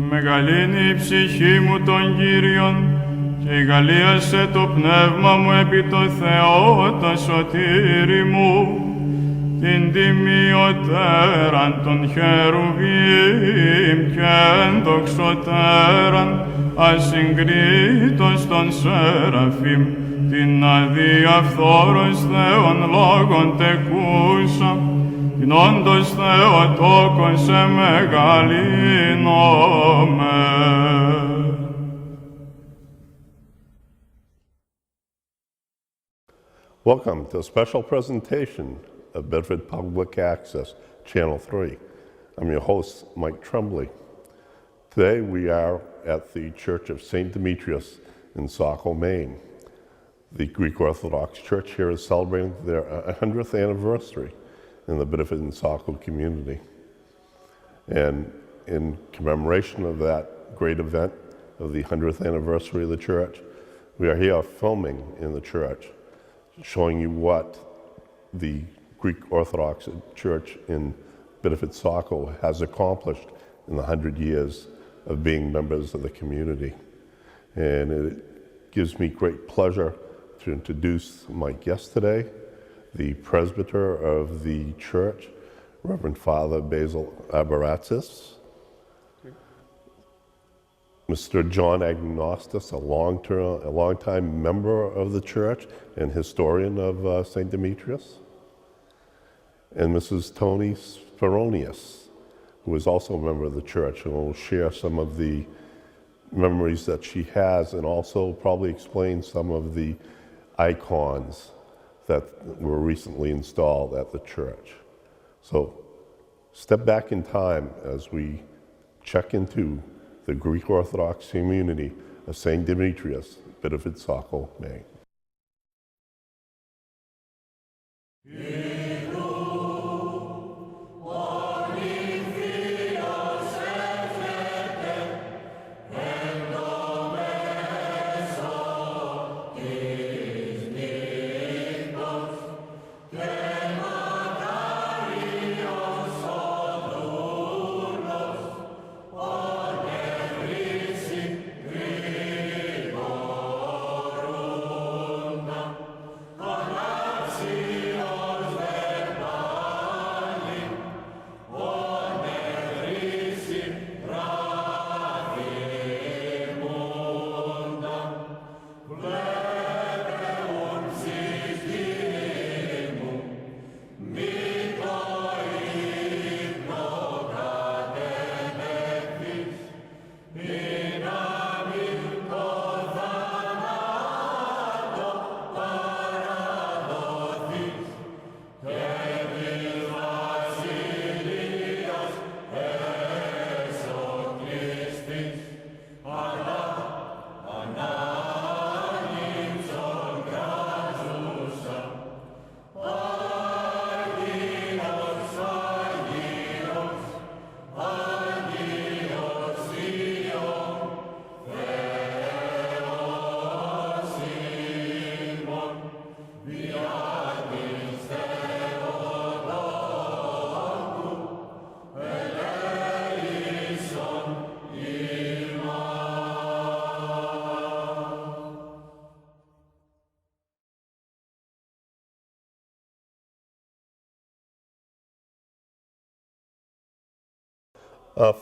Μεγαλύνει η ψυχή μου τον Κύριον και εγκαλίασε το πνεύμα μου επί το Θεό το σωτήρι μου, την τιμιωτέραν των χερουβίμ και ενδοξωτέραν ασυγκρίτως των σεραφείμ, την αδιαφθόρος Θεόν λόγων τεκούσα, την όντως Θεοτόκον σε μεγαλύνομαι. Welcome to a special presentation of Bedford Public Access, Channel 3. I'm your host, Mike Tremblay. Today we are at the Church of St. Demetrios in Saco, Maine. The Greek Orthodox Church here is celebrating their 100th anniversary in the Bedford and Saco community. And in commemoration of that great event of the 100th anniversary of the church, we are here filming in the church, showing you what the Greek Orthodox Church in Bedford Saco has accomplished in the 100 years of being members of the community. And it gives me great pleasure to introduce my guest today, the presbyter of the church, Reverend Father Basil Abaratzis, Mr. John Agnostis, a long-time member of the church and historian of St. Demetrios, and Mrs. Tony Speronius, who is also a member of the church and will share some of the memories that she has and also probably explain some of the icons that were recently installed at the church. So step back in time as we check into the Greek Orthodox community of St. Demetrios, Bedford Saco, Maine.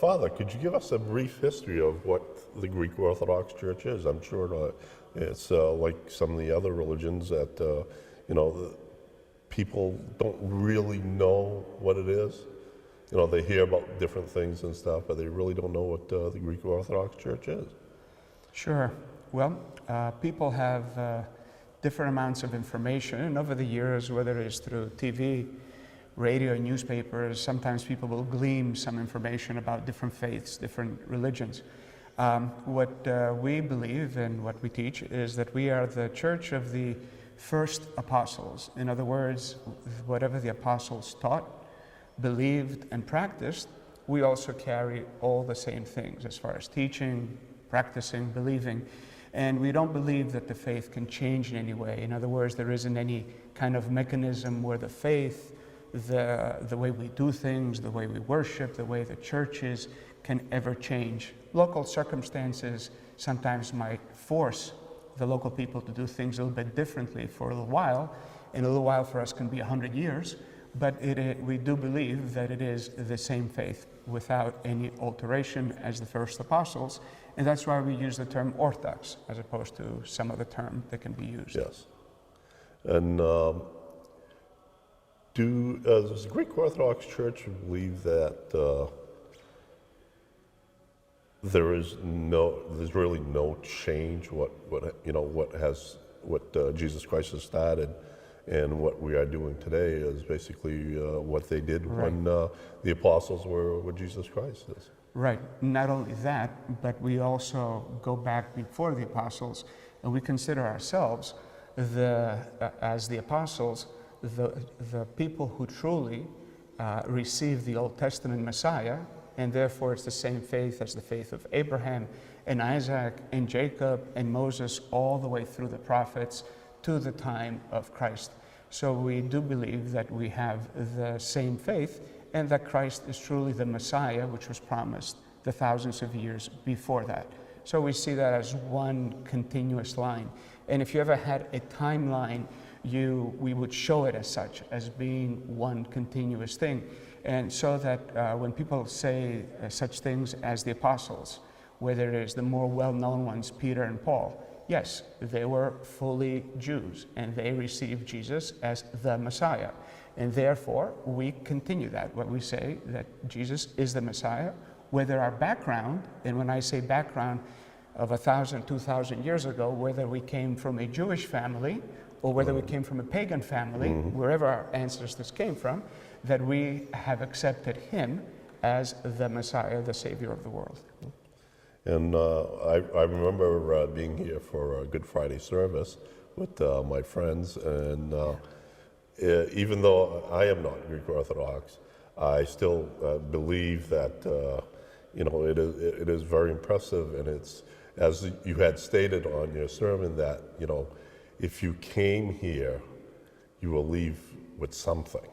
Father, could you give us a brief history of what the Greek Orthodox Church is? I'm sure it's like some of the other religions that, people don't really know what it is. You know, they hear about different things and stuff, but they really don't know what the Greek Orthodox Church is. Sure. Well, people have different amounts of information, and over the years, whether it's through TV, radio, newspapers, sometimes people will glean some information about different faiths, different religions. What we believe and what we teach is that we are the church of the first apostles. In other words, whatever the apostles taught, believed, and practiced, we also carry all the same things as far as teaching, practicing, believing. And we don't believe that the faith can change in any way. In other words, there isn't any kind of mechanism where the faith the way we do things, the way we worship, the way the church is, can ever change. Local circumstances sometimes might force the local people to do things a little bit differently for a little while, and a little while for us can be 100 years, but we do believe that it is the same faith without any alteration as the first apostles, and that's why we use the term Orthodox as opposed to some other term that can be used. Yes. And does the Greek Orthodox Church believe that there's really no change what Jesus Christ has started, and what we are doing today is basically what they did when the apostles were with Jesus Christ is? Right. Not only that, but we also go back before the apostles, and we consider ourselves as the apostles, the people who truly received the Old Testament Messiah, and therefore it's the same faith as the faith of Abraham and Isaac and Jacob and Moses, all the way through the prophets to the time of Christ. So we do believe that we have the same faith, and that Christ is truly the Messiah, which was promised the thousands of years before that. So we see that as one continuous line. And if you ever had a timeline, we would show it as such, as being one continuous thing. And so that when people say such things as the apostles, whether it is the more well-known ones, Peter and Paul, yes, they were fully Jews, and they received Jesus as the Messiah. And therefore, we continue that, what we say, that Jesus is the Messiah, whether our background, and when I say background of 1,000, 2,000 years ago, whether we came from a Jewish family or whether we came from a pagan family, wherever our ancestors came from, that we have accepted him as the Messiah, the Savior of the world. And I remember being here for a Good Friday service with my friends, and even though I am not Greek Orthodox, I still believe that it is very impressive, and it's, as you had stated on your sermon, that if you came here, you will leave with something,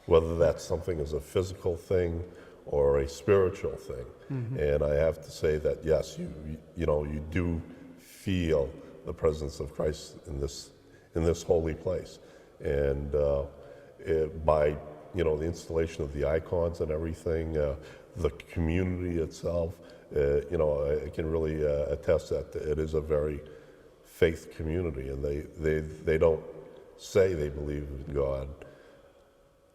whether that something is a physical thing or a spiritual thing. And I have to say that yes, you do feel the presence of Christ in this holy place, and by the installation of the icons and everything, the community itself, I can really attest that it is a very faith community, and they don't say they believe in God,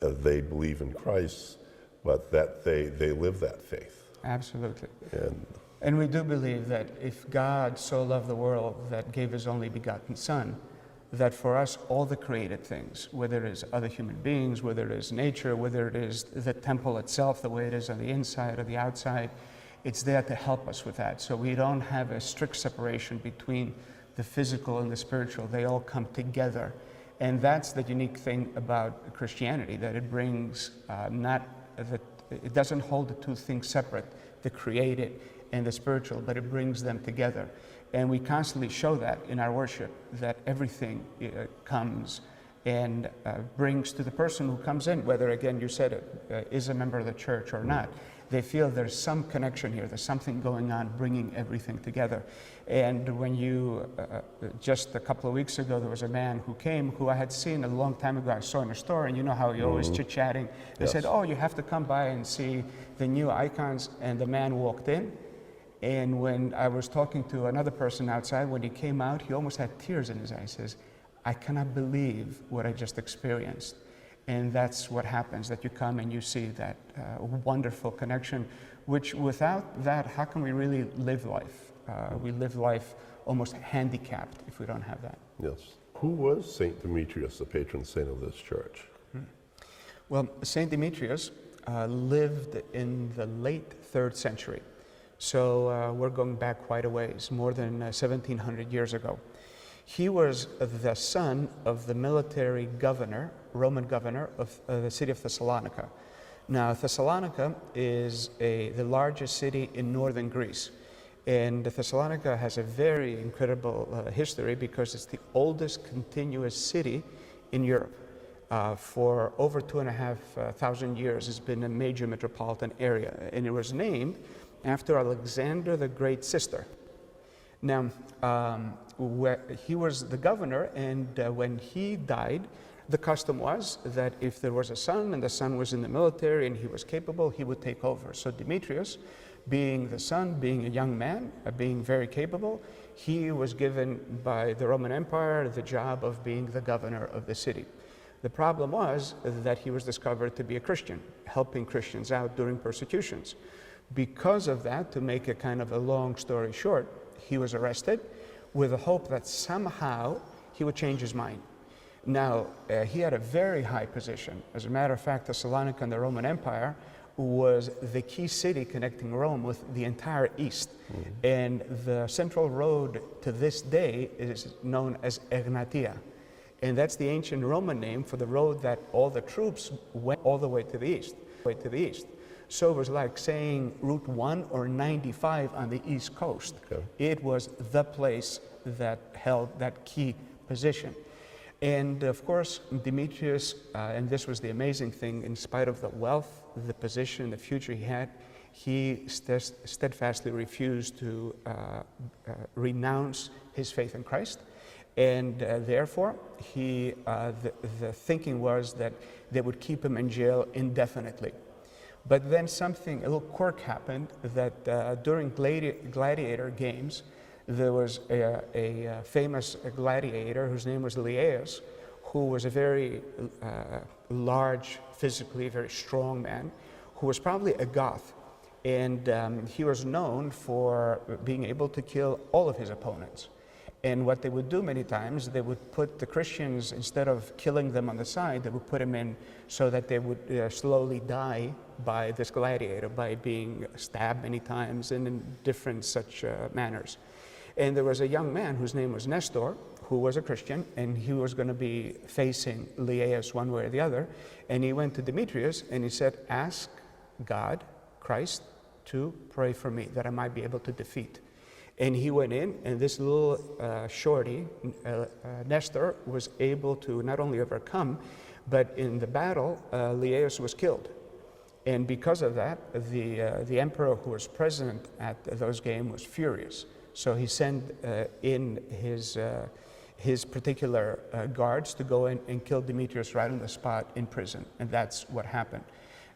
they believe in Christ, but that they live that faith. Absolutely. And we do believe that if God so loved the world that gave his only begotten Son, that for us all the created things, whether it is other human beings, whether it is nature, whether it is the temple itself, the way it is on the inside or the outside, it's there to help us with that. So we don't have a strict separation between the physical and the spiritual. They all come together. And that's the unique thing about Christianity, that it brings it doesn't hold the two things separate, the created and the spiritual, but it brings them together. And we constantly show that in our worship, that everything comes and brings to the person who comes in, whether, again, you said it, is a member of the church or not. They feel there's some connection here, there's something going on bringing everything together. And when just a couple of weeks ago, there was a man who came who I had seen a long time ago. I saw in a store, and you know how you're always chit-chatting. They said, oh, you have to come by and see the new icons. And the man walked in, and when I was talking to another person outside, when he came out, he almost had tears in his eyes. He says, I cannot believe what I just experienced. And that's what happens, that you come and you see that wonderful connection, which without that, how can we really live life? We live life almost handicapped if we don't have that. yes, who was Saint Demetrios, the patron saint of this church? Well, Saint Demetrios lived in the late 3rd century. So we're going back quite a ways, more than 1,700 years ago. He was the son of the military governor, Roman governor of the city of Thessalonica. Now, Thessalonica is the largest city in northern Greece. And Thessalonica has a very incredible history because it's the oldest continuous city in Europe. for over 2,500 years. It's been a major metropolitan area, and it was named after Alexander the Great's sister. Now, he was the governor, and when he died, the custom was that if there was a son and the son was in the military and he was capable, he would take over. So Demetrios, being the son, being a young man, being very capable, he was given by the Roman Empire the job of being the governor of the city. The problem was that he was discovered to be a Christian, helping Christians out during persecutions. Because of that, to make a kind of a long story short, he was arrested with the hope that somehow he would change his mind. Now, he had a very high position. As a matter of fact, Thessalonica in the Roman Empire was the key city connecting Rome with the entire East. And the central road to this day is known as Egnatia. And that's the ancient Roman name for the road that all the troops went all the way to the east. So it was like saying Route 1 or 95 on the East Coast. Okay. It was the place that held that key position. And of course, Demetrios, and this was the amazing thing, in spite of the wealth, the position, the future he had, he steadfastly refused to renounce his faith in Christ. And therefore, the thinking was that they would keep him in jail indefinitely. But then a little quirk happened, that during gladiator games, there was a famous gladiator whose name was Laius, who was a very large, physically very strong man, who was probably a Goth. And he was known for being able to kill all of his opponents. And what they would do many times, they would put the Christians, instead of killing them on the side, they would put them in so that they would slowly die by this gladiator, by being stabbed many times and in different such manners. And there was a young man whose name was Nestor, who was a Christian, and he was going to be facing Laius one way or the other. And he went to Demetrios and he said, ask God, Christ, to pray for me, that I might be able to defeat. And he went in, and this little shorty, Nestor, was able to not only overcome, but in the battle, Laius was killed. And because of that, the emperor who was present at those games was furious. So he sent in his particular guards to go in and kill Demetrios right on the spot in prison, and that's what happened.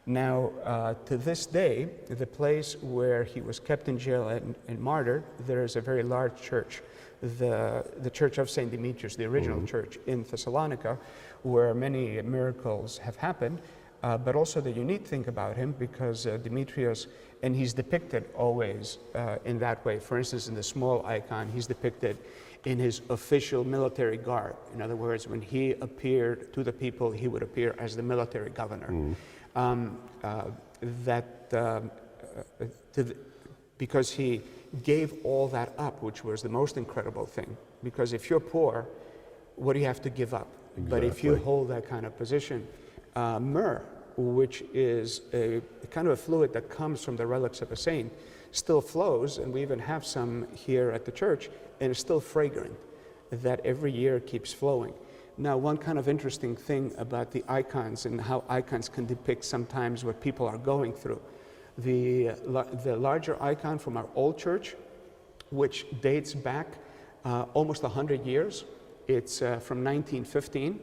Now, to this day, the place where he was kept in jail and martyred, there is a very large church, the Church of St. Demetrios, the original church in Thessalonica, where many miracles have happened. But also the unique thing about him, because Demetrios, and he's depicted always in that way. For instance, in the small icon, he's depicted in his official military garb. In other words, when he appeared to the people, he would appear as the military governor. Because he gave all that up, which was the most incredible thing. Because if you're poor, what do you have to give up? Exactly. But if you hold that kind of position, myrrh, which is a kind of a fluid that comes from the relics of a saint, still flows, and we even have some here at the church, and it's still fragrant, that every year keeps flowing. Now, one kind of interesting thing about the icons and how icons can depict sometimes what people are going through. The larger icon from our old church, which dates back almost 100 years, it's from 1915.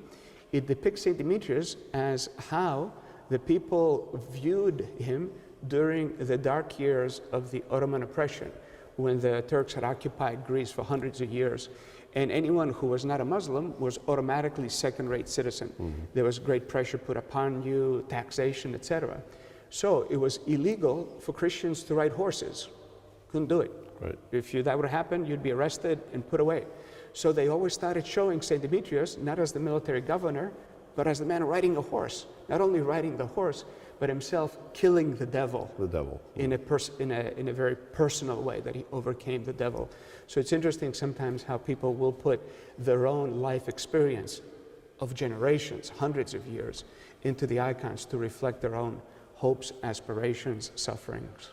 It depicts St. Demetrios as how the people viewed him during the dark years of the Ottoman oppression, when the Turks had occupied Greece for hundreds of years. And anyone who was not a Muslim was automatically second-rate citizen. There was great pressure put upon you, taxation, etc. So it was illegal for Christians to ride horses. Couldn't do it. Right. If that would happen, you'd be arrested and put away. So they always started showing St. Demetrios not as the military governor, but as the man riding a horse. Not only riding the horse, but himself killing the devil. The devil. In a very personal way, that he overcame the devil. So it's interesting sometimes how people will put their own life experience of generations, hundreds of years, into the icons to reflect their own hopes, aspirations, sufferings.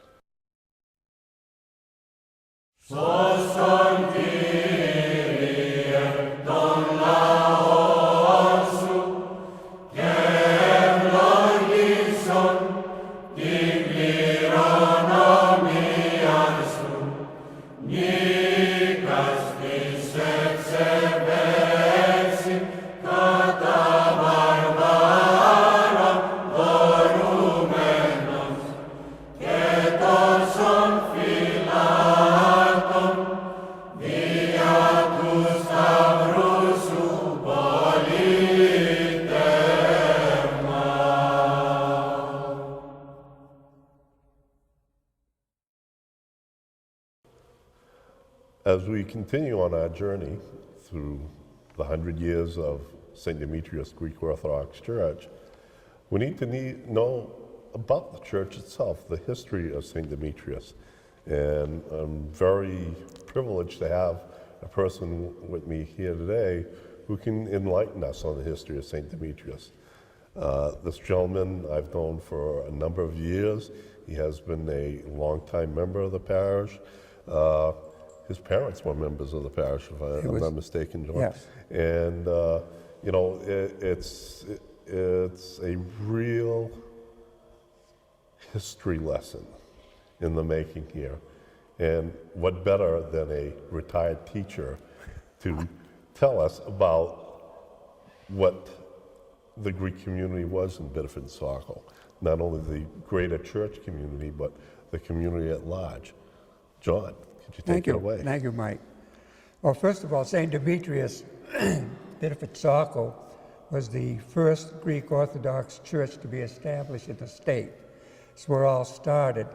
As we continue on our journey through the 100 years of St. Demetrios Greek Orthodox Church, we need to know about the church itself, the history of St. Demetrios. And I'm very privileged to have a person with me here today who can enlighten us on the history of St. Demetrios. This gentleman I've known for a number of years. He has been a longtime member of the parish. His parents were members of the parish, if I'm not mistaken, John. Yes. And you know, it's a real history lesson in the making here. And what better than a retired teacher to tell us about what the Greek community was in Bedford and Saco. Not only the greater church community, but the community at large. John, could you take it away? Thank you, Mike. Well, first of all, St. Demetrios, Bedford Saco, was the first Greek Orthodox church to be established in the state. It's where it all started.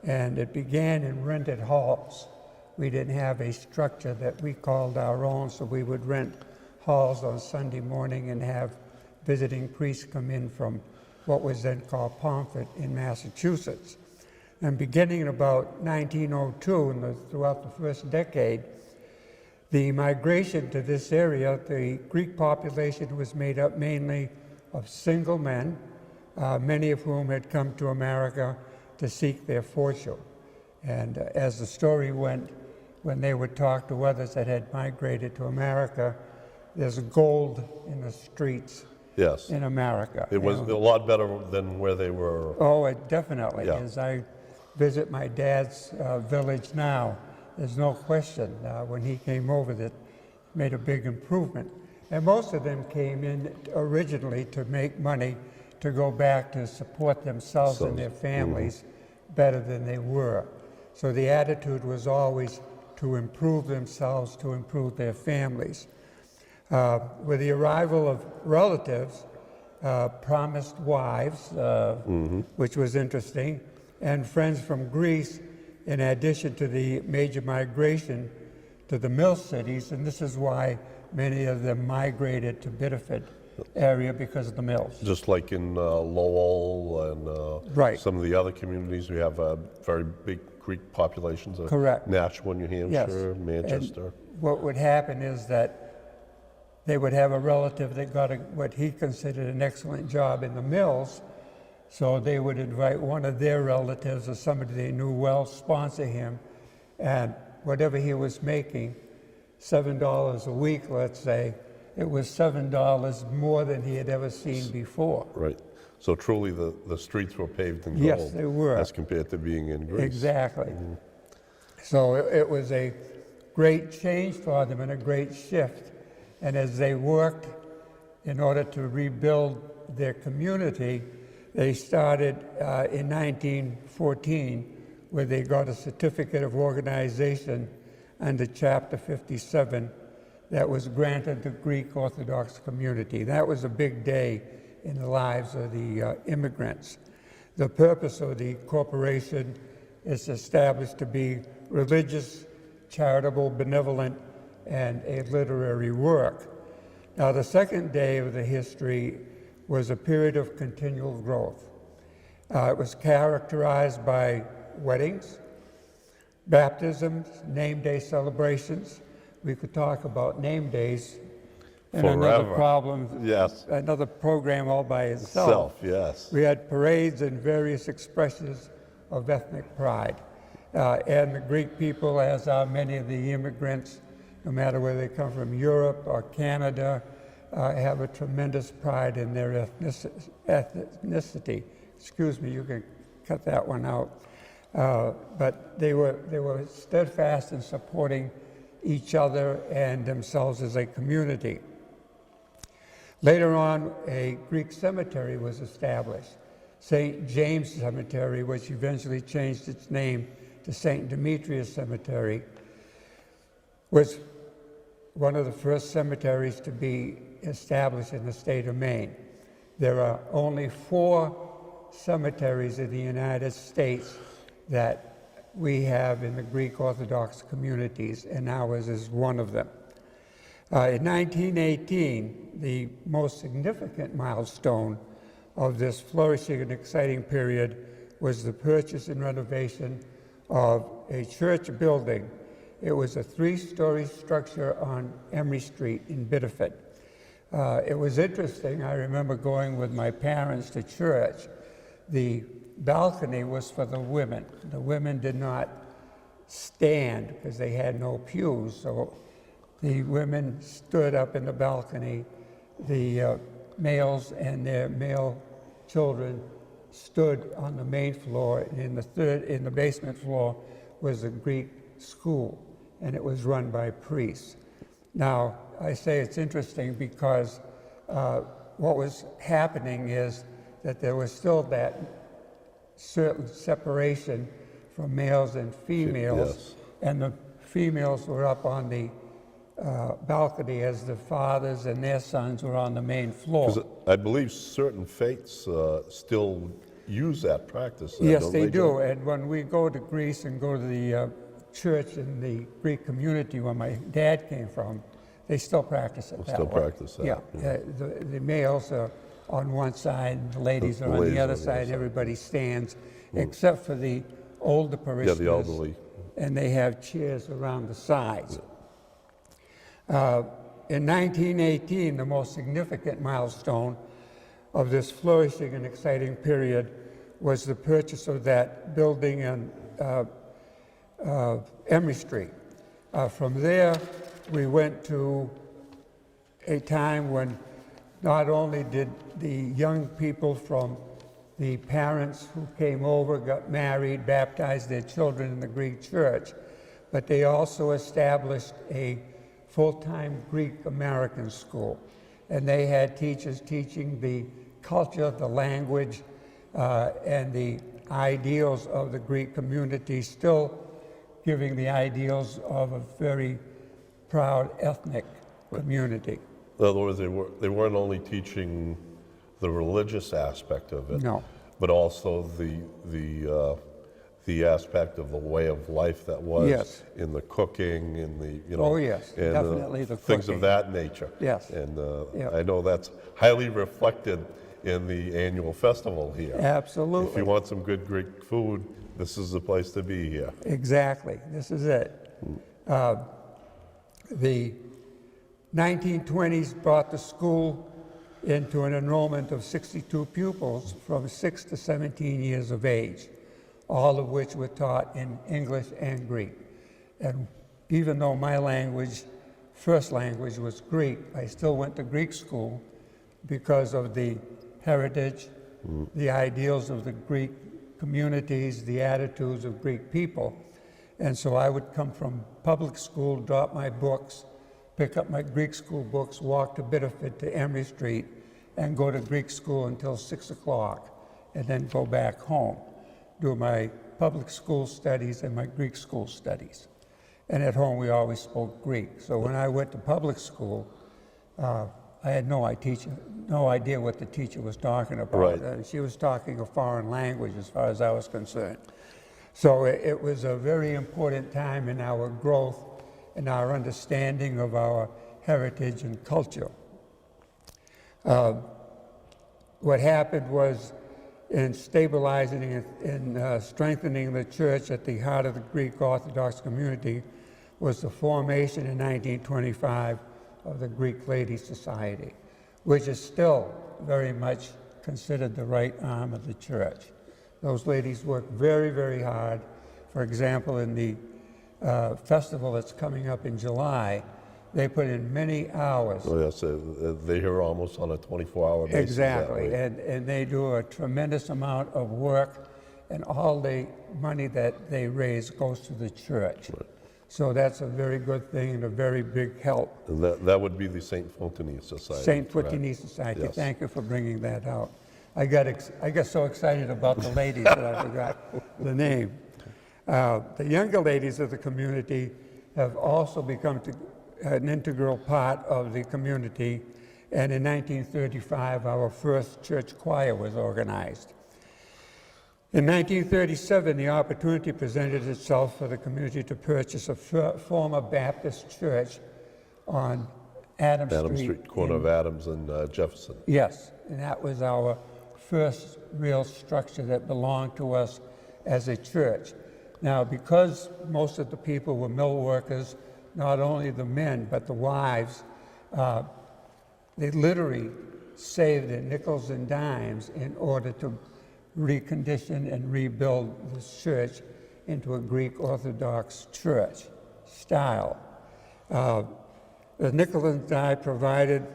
And it began in rented halls. We didn't have a structure that we called our own, so we would rent halls on Sunday morning and have visiting priests come in from what was then called Pomfret in Massachusetts. And beginning in about 1902, and throughout the first decade, the migration to this area, the Greek population was made up mainly of single men, many of whom had come to America to seek their fortune. And as the story went, when they would talk to others that had migrated to America, there's gold in the streets. Yes. In America. It was a lot better than where they were. Oh, definitely. Yeah. As I visit my dad's village now, there's no question when he came over that made a big improvement. And most of them came in originally to make money to go back to support themselves and their families better than they were. So the attitude was always to improve themselves, to improve their families. With the arrival of relatives, promised wives, which was interesting, and friends from Greece, in addition to the major migration to the mill cities, and this is why many of them migrated to Biddeford area because of the mills. Just like in Lowell and Right. some of the other communities, we have very big Greek populations. Correct. Nashua, New Hampshire, Manchester. And what would happen is that they would have a relative that got what he considered an excellent job in the mills, so they would invite one of their relatives or somebody they knew well, sponsor him, and whatever he was making, $7 a week, let's say, it was $7 more than he had ever seen before. Right. So truly the streets were paved in gold. Yes, they were. As compared to being in Greece. Exactly. So it was a great change for them and a great shift. And as they worked in order to rebuild their community, they started in 1914, where they got a certificate of organization under Chapter 57 that was granted the Greek Orthodox community. That was a big day in the lives of the immigrants. The purpose of the corporation is established to be religious, charitable, benevolent, and a literary work. Now, the second day of the history was a period of continual growth. It was characterized by weddings, baptisms, name day celebrations. We could talk about name days and another problem, Yes. another program all by itself. Yes. We had parades and various expressions of ethnic pride. And the Greek people, as are many of the immigrants, no matter where they come from, Europe or Canada, have a tremendous pride in their ethnicity. Excuse me, you can cut that one out. But they were steadfast in supporting each other and themselves as a community. Later on, a Greek cemetery was established, St. James Cemetery, which eventually changed its name to St. Demetrios Cemetery, was one of the first cemeteries to be established in the state of Maine. There are only 4 cemeteries in the United States that we have in the Greek Orthodox communities, and ours is one of them. In 1918, the most significant milestone of this flourishing and exciting period was the purchase and renovation of a church building. It was a 3-story structure on Emory Street in Biddeford. It was interesting. I remember going with my parents to church. The balcony was for the women. The women did not stand because they had no pews, so the women stood up in the balcony. The males and their male children stood on the main floor, and in the basement floor was a Greek school, and it was run by priests. Now, I say it's interesting because what was happening is that there was still that certain separation from males and females, Yes. and the females were up on the balcony as the fathers and their sons were on the main floor. 'Cause I believe certain faiths still use that practice. Yes, don't they do. John? And when we go to Greece and go to the church in the Greek community where my dad came from, they still practice it that still way. practice that, Yeah. yeah. The males are on one side, the ladies The are on ladies the other on the other side. side. Everybody stands, except for the older Yeah, parishioners. the elderly. And they have chairs around the sides. In 1918, the most significant milestone of this flourishing and exciting period was the purchase of that building on Emory Street. From there, we went to a time when not only did the young people from the parents who came over, got married, baptized their children in the Greek church, but they also established a full-time Greek American school. And they had teachers teaching the culture, the language, and the ideals of the Greek community, still giving the ideals of a very proud ethnic community. In other words, they weren't only teaching the religious aspect of it, No. but also the aspect of the way of life that was Yes. in the cooking, in the Oh, yes, and, definitely the things cooking. of that nature. Yes. And Yeah. I know that's highly reflected in the annual festival here. Absolutely. If you want some good Greek food, this is the place to be here. Exactly. This is it. The 1920s brought the school into an enrollment of 62 pupils from 6 to 17 years of age, all of which were taught in English and Greek. And even though my first language was Greek, I still went to Greek school because of the heritage, the ideals of the Greek communities, the attitudes of Greek people. And so I would come from public school, drop my books, pick up my Greek school books, walk to Biddeford to Emory Street, and go to Greek school until 6 o'clock, and then go back home, do my public school studies and my Greek school studies. And at home, we always spoke Greek. So when I went to public school, I had no idea what the teacher was talking about. Right. She was talking a foreign language as far as I was concerned. So it was a very important time in our growth and our understanding of our heritage and culture. What happened was, in stabilizing and strengthening the church at the heart of the Greek Orthodox community, was the formation in 1925 of the Greek Ladies Society, which is still very much considered the right arm of the church. Those ladies work very, very hard. For example, in the festival that's coming up in July, they put in many hours. Oh, yes, they're here almost on a 24-hour basis. Exactly, that way. and they do a tremendous amount of work, and all the money that they raise goes to the church. Right. So that's a very good thing and a very big help. And that would be the St. Fontenay Society. St. correct? Fontenay Society, Yes. thank you for bringing that out. I got so excited about the ladies that I forgot the name. The younger ladies of the community have also become an integral part of the community, and in 1935 our first church choir was organized. In 1937, the opportunity presented itself for the community to purchase a former Baptist church on Adams Street. Corner of Adams and Jefferson. Yes, and that was our first real structure that belonged to us as a church. Now, because most of the people were mill workers, not only the men, but the wives, they literally saved their nickels and dimes in order to recondition and rebuild this church into a Greek Orthodox church style. The nickel and dime provided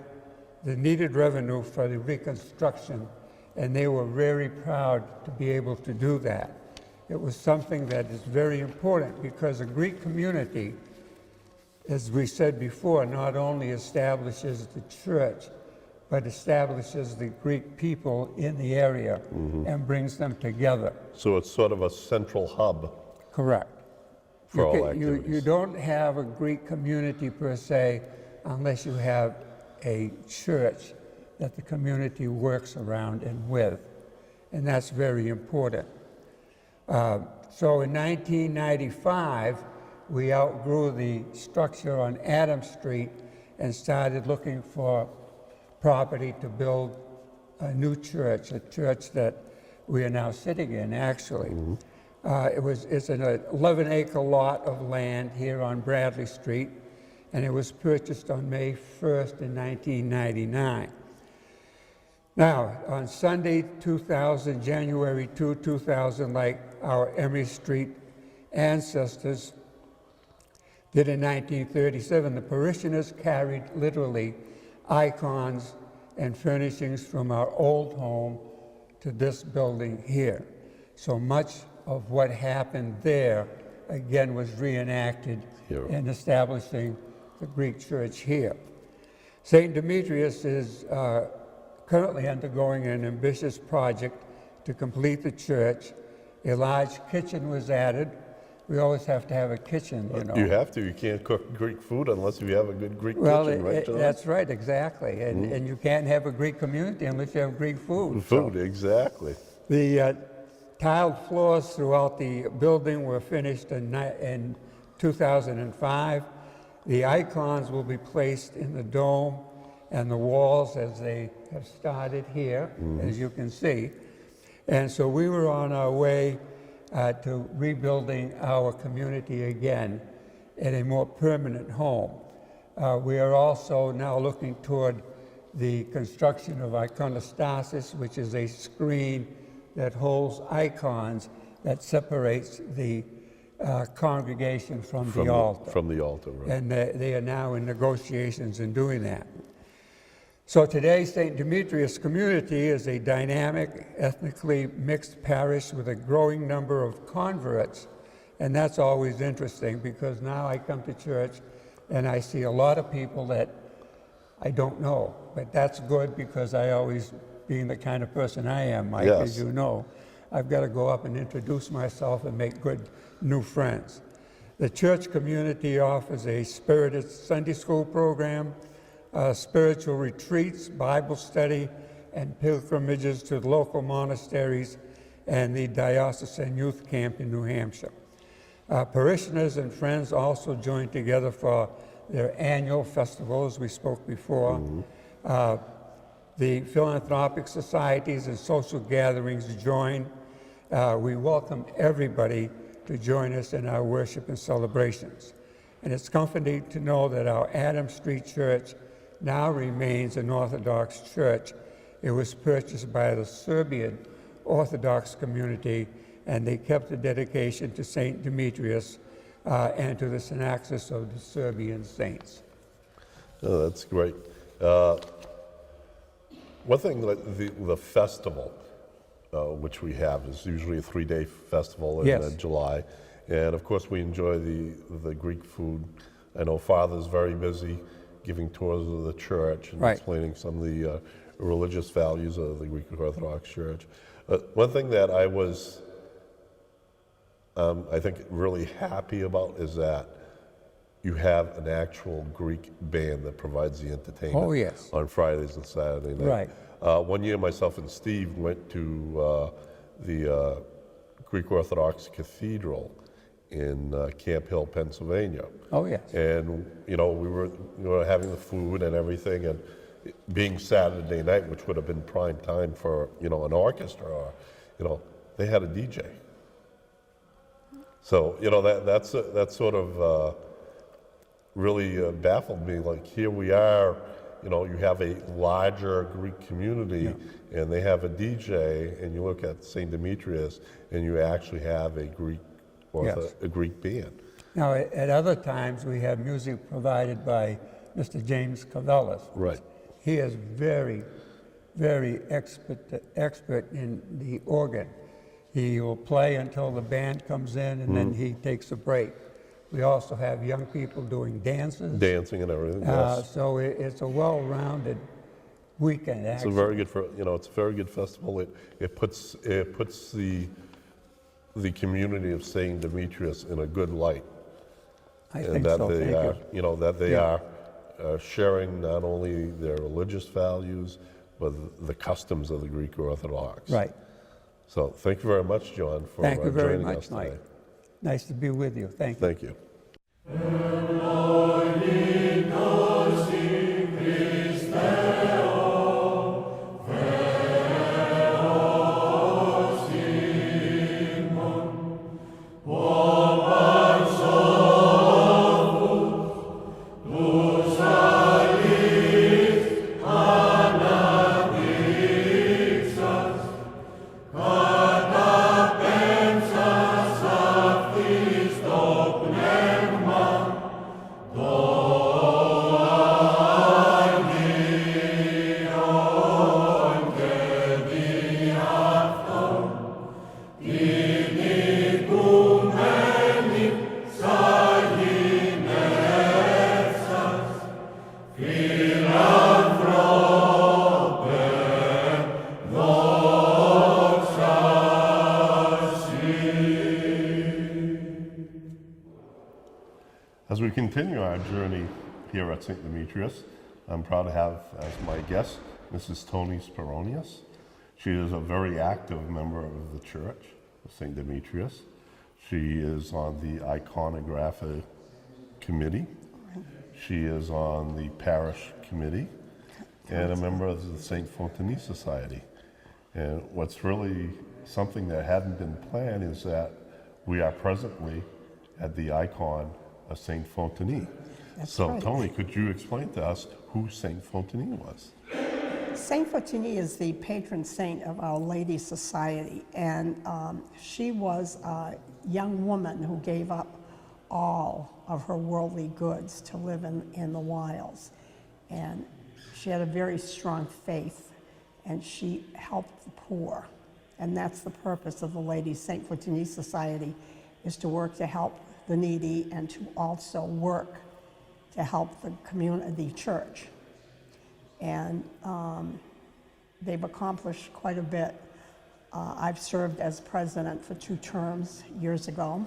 the needed revenue for the reconstruction, and they were very proud to be able to do that. It was something that is very important because a Greek community, as we said before, not only establishes the church, but establishes the Greek people in the area and brings them together. So it's sort of a central hub. Correct. For all activities. You don't have a Greek community per se unless you have a church that the community works around and with, and that's very important. So in 1995, we outgrew the structure on Adams Street and started looking for property to build a new church, a church that we are now sitting in, actually. It's an 11-acre lot of land here on Bradley Street, and it was purchased on May 1st in 1999. Now, on Sunday, January 2, 2000, like our Emory Street ancestors did in 1937, the parishioners carried literally icons and furnishings from our old home to this building here. So much of what happened there, again, was reenacted in establishing the Greek church here. St. Demetrios is currently undergoing an ambitious project to complete the church. A large kitchen was added. We always have to have a kitchen, you know. You have to. You can't cook Greek food unless you have a good Greek kitchen, right, John? That's right, exactly. And you can't have a Greek community unless you have Greek food. Exactly. The tiled floors throughout the building were finished in 2005. The icons will be placed in the dome and the walls as they have started here, as you can see. And so we were on our way to rebuilding our community again in a more permanent home. We are also now looking toward the construction of iconostasis, which is a screen that holds icons that separates the congregation from the altar. From the altar, right. And they are now in negotiations in doing that. So today, St. Demetrios community is a dynamic, ethnically mixed parish with a growing number of converts. And that's always interesting because now I come to church and I see a lot of people that I don't know. But that's good because I always, being the kind of person I am, Mike, as you know, I've got to go up and introduce myself and make good new friends. The church community offers a spirited Sunday school program, spiritual retreats, Bible study, and pilgrimages to the local monasteries and the diocesan youth camp in New Hampshire. Parishioners and friends also join together for their annual festival, as we spoke before. The philanthropic societies and social gatherings join. We welcome everybody to join us in our worship and celebrations. And it's comforting to know that our Adams Street Church now remains an Orthodox church. It was purchased by the Serbian Orthodox community, and they kept the dedication to St. Demetrios and to the synaxis of the Serbian saints. Oh, that's great. One thing, like the festival, which we have, is usually a 3-day festival in July. And of course, we enjoy the Greek food. I know Father's very busy giving tours of the church and explaining some of the religious values of the Greek Orthodox Church. One thing that I was, I think, really happy about is that you have an actual Greek band that provides the entertainment on Fridays and Saturday night. One year, myself and Steve went to the Greek Orthodox Cathedral in Camp Hill, Pennsylvania. Oh, yes. And, you know, we were having the food and everything, and being Saturday night, which would have been prime time for, you know, an orchestra, or, you know, they had a DJ. So, you know, that sort of really baffled me. Like, here we are, you know, you have a larger Greek community, and they have a DJ, and you look at St. Demetrius, and you actually have a Greek a Greek band. Now, at other times, we have music provided by Mr. James Cavellis. Right. He is very, very expert in the organ. He will play until the band comes in, and then he takes a break. We also have young people doing dances. Dancing and everything, yes. So it's a well-rounded weekend, It's actually. a very good, it's a very good festival. It puts the community of St. Demetrius in a good light. I And think that so, they thank are, you. know, that they are sharing not only their religious values, but the customs of the Greek Orthodox. Right. So thank you very much, John, for Thank you very joining much, us today. Mike. Nice to be with you. Thank you. Thank you. As we continue our journey here at St. Demetrius, I'm proud to have as my guest Mrs. Tony Speronius. She is a very active member of the Church of St. Demetrius. She is on the iconography committee. She is on the parish committee and a member of the St. Fontenay Society. And what's really something that hadn't been planned is that we are presently at the icon of St. Fontenay. So, right. Tony, could you explain to us who St. Fontenay was? Saint Fontenay is the patron saint of Our Lady Society, and she was a young woman who gave up all of her worldly goods to live in the wilds. And she had a very strong faith, and she helped the poor. And that's the purpose of the Lady Saint Fontenay Society, is to work to help the needy and to also work to help the community, the church. And they've accomplished quite a bit. I've served as president for 2 terms years ago,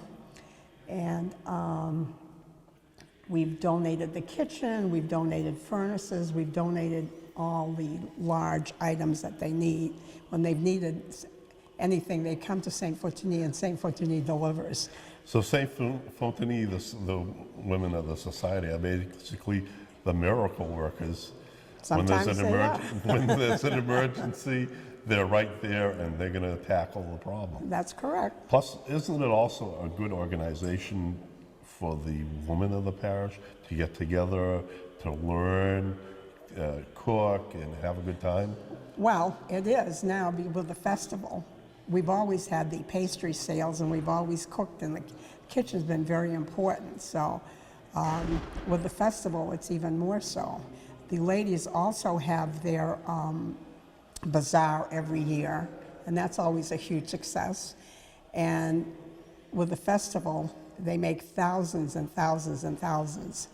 and we've donated the kitchen, we've donated furnaces, we've donated all the large items that they need. When they've needed anything, they come to St. Fontenay, and St. Fontenay delivers. So St. Fontenay, the women of the society, are basically the miracle workers. Sometimes they are. When there's an emergency, they're right there and they're going to tackle the problem. That's correct. Plus, isn't it also a good organization for the women of the parish to get together, to learn, cook, and have a good time? Well, it is now with the festival. We've always had the pastry sales, and we've always cooked, and the kitchen's been very important. So with the festival, it's even more so. The ladies also have their bazaar every year, and that's always a huge success. And with the festival, they make thousands and thousands and thousands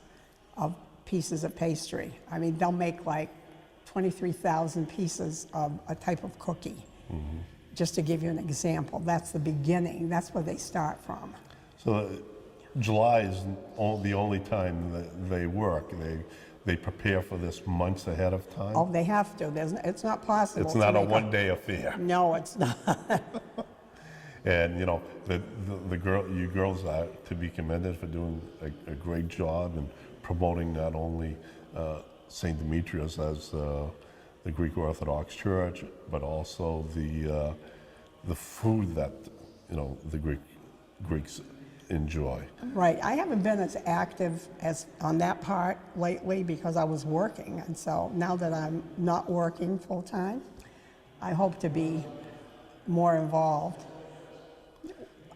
of pieces of pastry. I mean, they'll make like 23,000 pieces of a type of cookie. Mm-hmm. Just to give you an example, that's the beginning. That's where they start from. So July is the only time that they work. They prepare for this months ahead of time? Oh, they have to. It's not possible. It's not a one-day affair. No, it's not. And you girls are to be commended for doing a great job in promoting not only St. Demetrios as the Greek Orthodox Church, but also the food that the Greeks enjoy. Right. I haven't been as active as on that part lately because I was working, and so now that I'm not working full time, I hope to be more involved.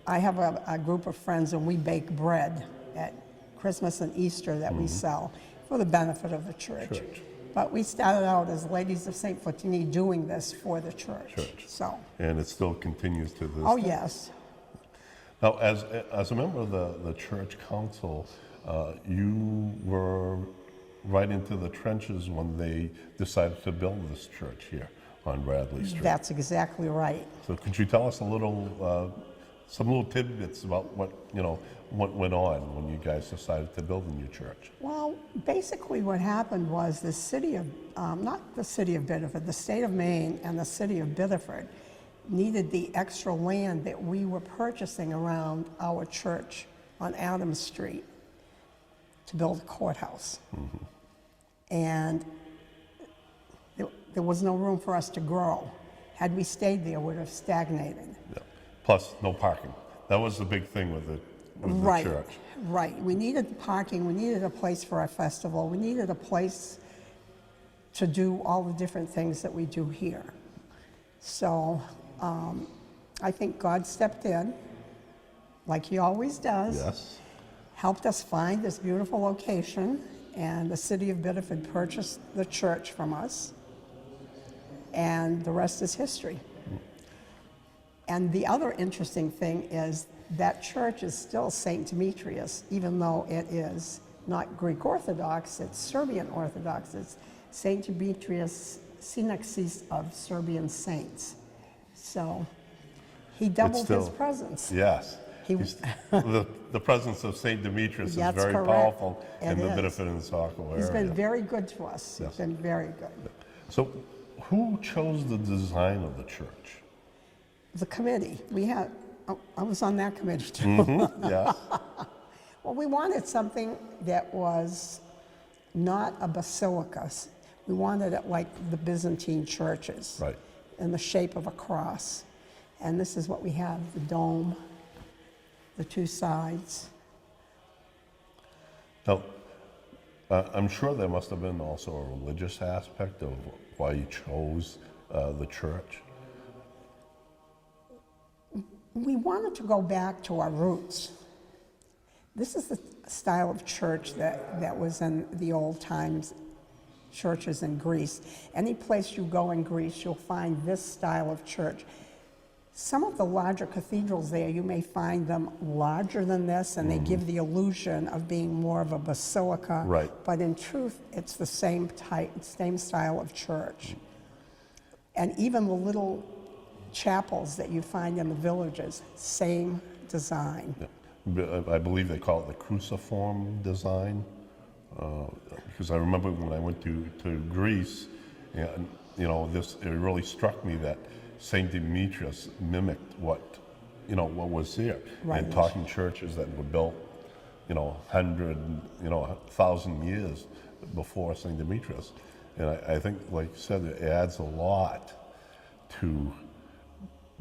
I have a group of friends, and we bake bread at Christmas and Easter that we sell for the benefit of the church. But we started out as Ladies of St. Fotini doing this for the church. So. And it still continues to this Oh, day. yes. Now, as a member of the church council, you were right into the trenches when they decided to build this church here on Bradley Street. That's exactly right. So could you tell us some little tidbits about what went on when you guys decided to build a new church? Well, basically what happened was the city of, not the city of Biddeford, the state of Maine and the city of Biddeford needed the extra land that we were purchasing around our church on Adams Street to build a courthouse. And there was no room for us to grow. Had we stayed there, we would have stagnated. Yeah. Plus, no parking. That was the big thing with the church. Right. We needed the parking. We needed a place for our festival. We needed a place to do all the different things that we do here. So I think God stepped in, like He always does. Yes. Helped us find this beautiful location, and the city of Biddeford purchased the church from us, and the rest is history. And the other interesting thing is that church is still St. Demetrios, even though it is not Greek Orthodox, it's Serbian Orthodox. It's St. Demetrios, Synaxis of Serbian saints. So he doubled his presence. Yes. The presence of St. Demetrios is That's very correct. powerful in the It is. Biddeford and Saco area. He's been very good to us. Yes. He's been very good. So who chose the design of the church? The committee, I was on that committee too. Yes. Well, we wanted something that was not a basilica. We wanted it like the Byzantine churches. Right. In the shape of a cross. And this is what we have, the dome, the two sides. Now, I'm sure there must have been also a religious aspect of why you chose the church. We wanted to go back to our roots. This is the style of church that was in the old times churches in Greece. Any place you go in Greece, you'll find this style of church. Some of the larger cathedrals there, you may find them larger than this, and they give the illusion of being more of a basilica. Right. But in truth, it's the same style of church. And even the little chapels that you find in the villages, same design. Yeah. I believe they call it the cruciform design, because I remember when I went to Greece, and it really struck me that St. Demetrios mimicked what was there. Right. And talking churches that were built, 1,000 years before St. Demetrios. And I think, like you said, it adds a lot to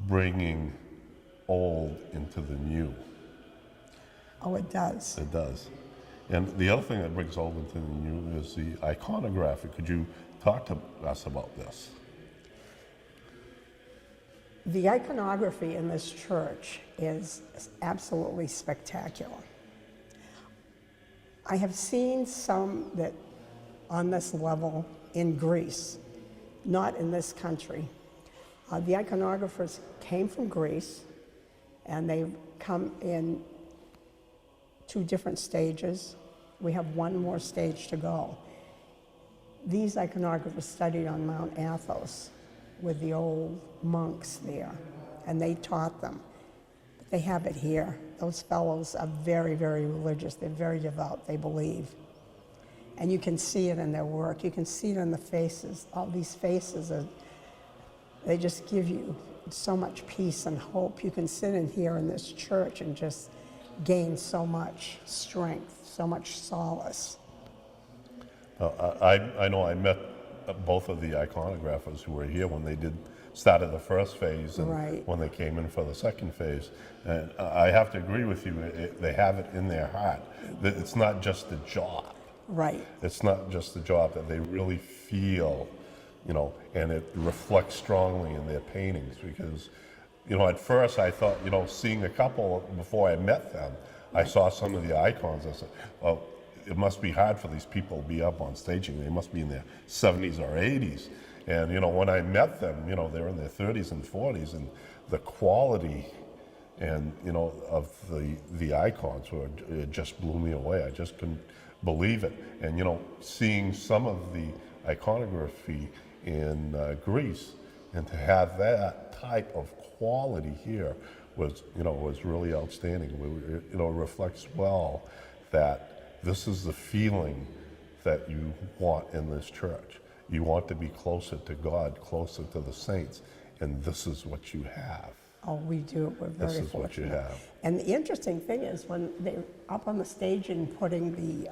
bringing old into the new. Oh, it does. It does. And the other thing that brings old into the new is the iconography. Could you talk to us about this? The iconography in this church is absolutely spectacular. I have seen some that on this level in Greece, not in this country. The iconographers came from Greece, and they've come in 2 different stages. We have 1 more stage to go. These iconographers studied on Mount Athos with the old monks there, and they taught them. But they have it here. Those fellows are very, very religious. They're very devout. They believe. And you can see it in their work. You can see it in the faces. All these faces, they just give you so much peace and hope. You can sit in here in this church and just gain so much strength, so much solace. I know I met both of the iconographers who were here when they started the first phase and Right. when they came in for the second phase. And I have to agree with you, they have it in their heart. That it's not just a job. Right. It's not just a job, that they really feel, and it reflects strongly in their paintings because, at first I thought, seeing a couple before I met them, I saw some of the icons. I said, well, it must be hard for these people to be up on staging. They must be in their 70s or 80s. And, when I met them, they're in their 30s and 40s, and the quality and, of the icons it just blew me away. I just couldn't believe it. And, seeing some of the iconography in Greece, and to have that type of quality here was really outstanding. It reflects well that this is the feeling that you want in this church. You want to be closer to God, closer to the saints, and this is what you have. Oh, we do. We're very This is fortunate. what you have. And the interesting thing is when they're up on the stage and putting the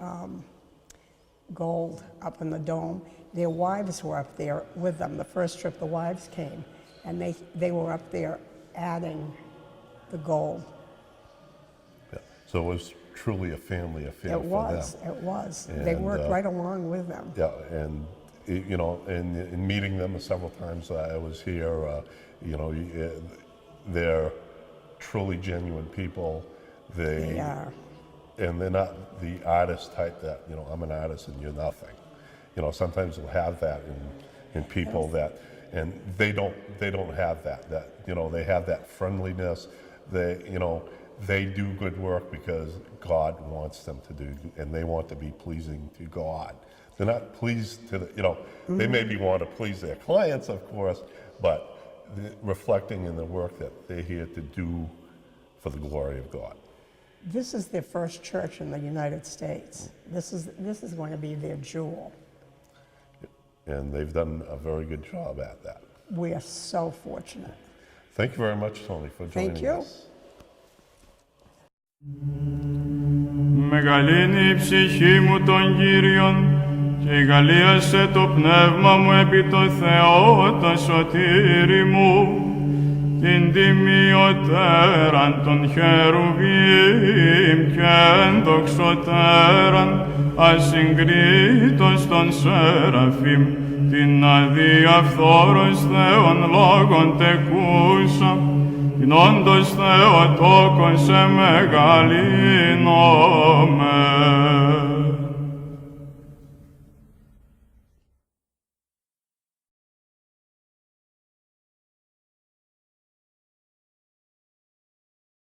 gold up in the dome, their wives were up there with them. The first trip the wives came, and they were up there adding the gold. Yeah. So it was truly a family affair It was. for them. It was. They And, worked right along with them. Yeah, and in meeting them several times I was here, they're truly genuine people. They are. And they're not the artist type that, I'm an artist and you're nothing. Sometimes we'll have that in people that, and they don't have that, they have that friendliness. They do good work because God wants them to do, and they want to be pleasing to God. They're not pleased to they maybe want to please their clients, of course, but reflecting in the work that they're here to do for the glory of God. This is their first church in the United States. This is going to be their jewel. And they've done a very good job at that. We are so fortunate. Thank you very much, Tony, for joining Thank you. us. Μεγαλύνει η ψυχή μου τον Κύριον και εγκαλίασε το πνεύμα μου επί το Θεό το σωτήρι μου, την τιμιωτέραν των χερουβίμ και ενδοξωτέραν ασυγκρίτως των σεραφείμ, την αδιαφθόρος Θεόν λόγων τεκούσα, την όντως Θεοτόκον σε μεγαλύνομαι.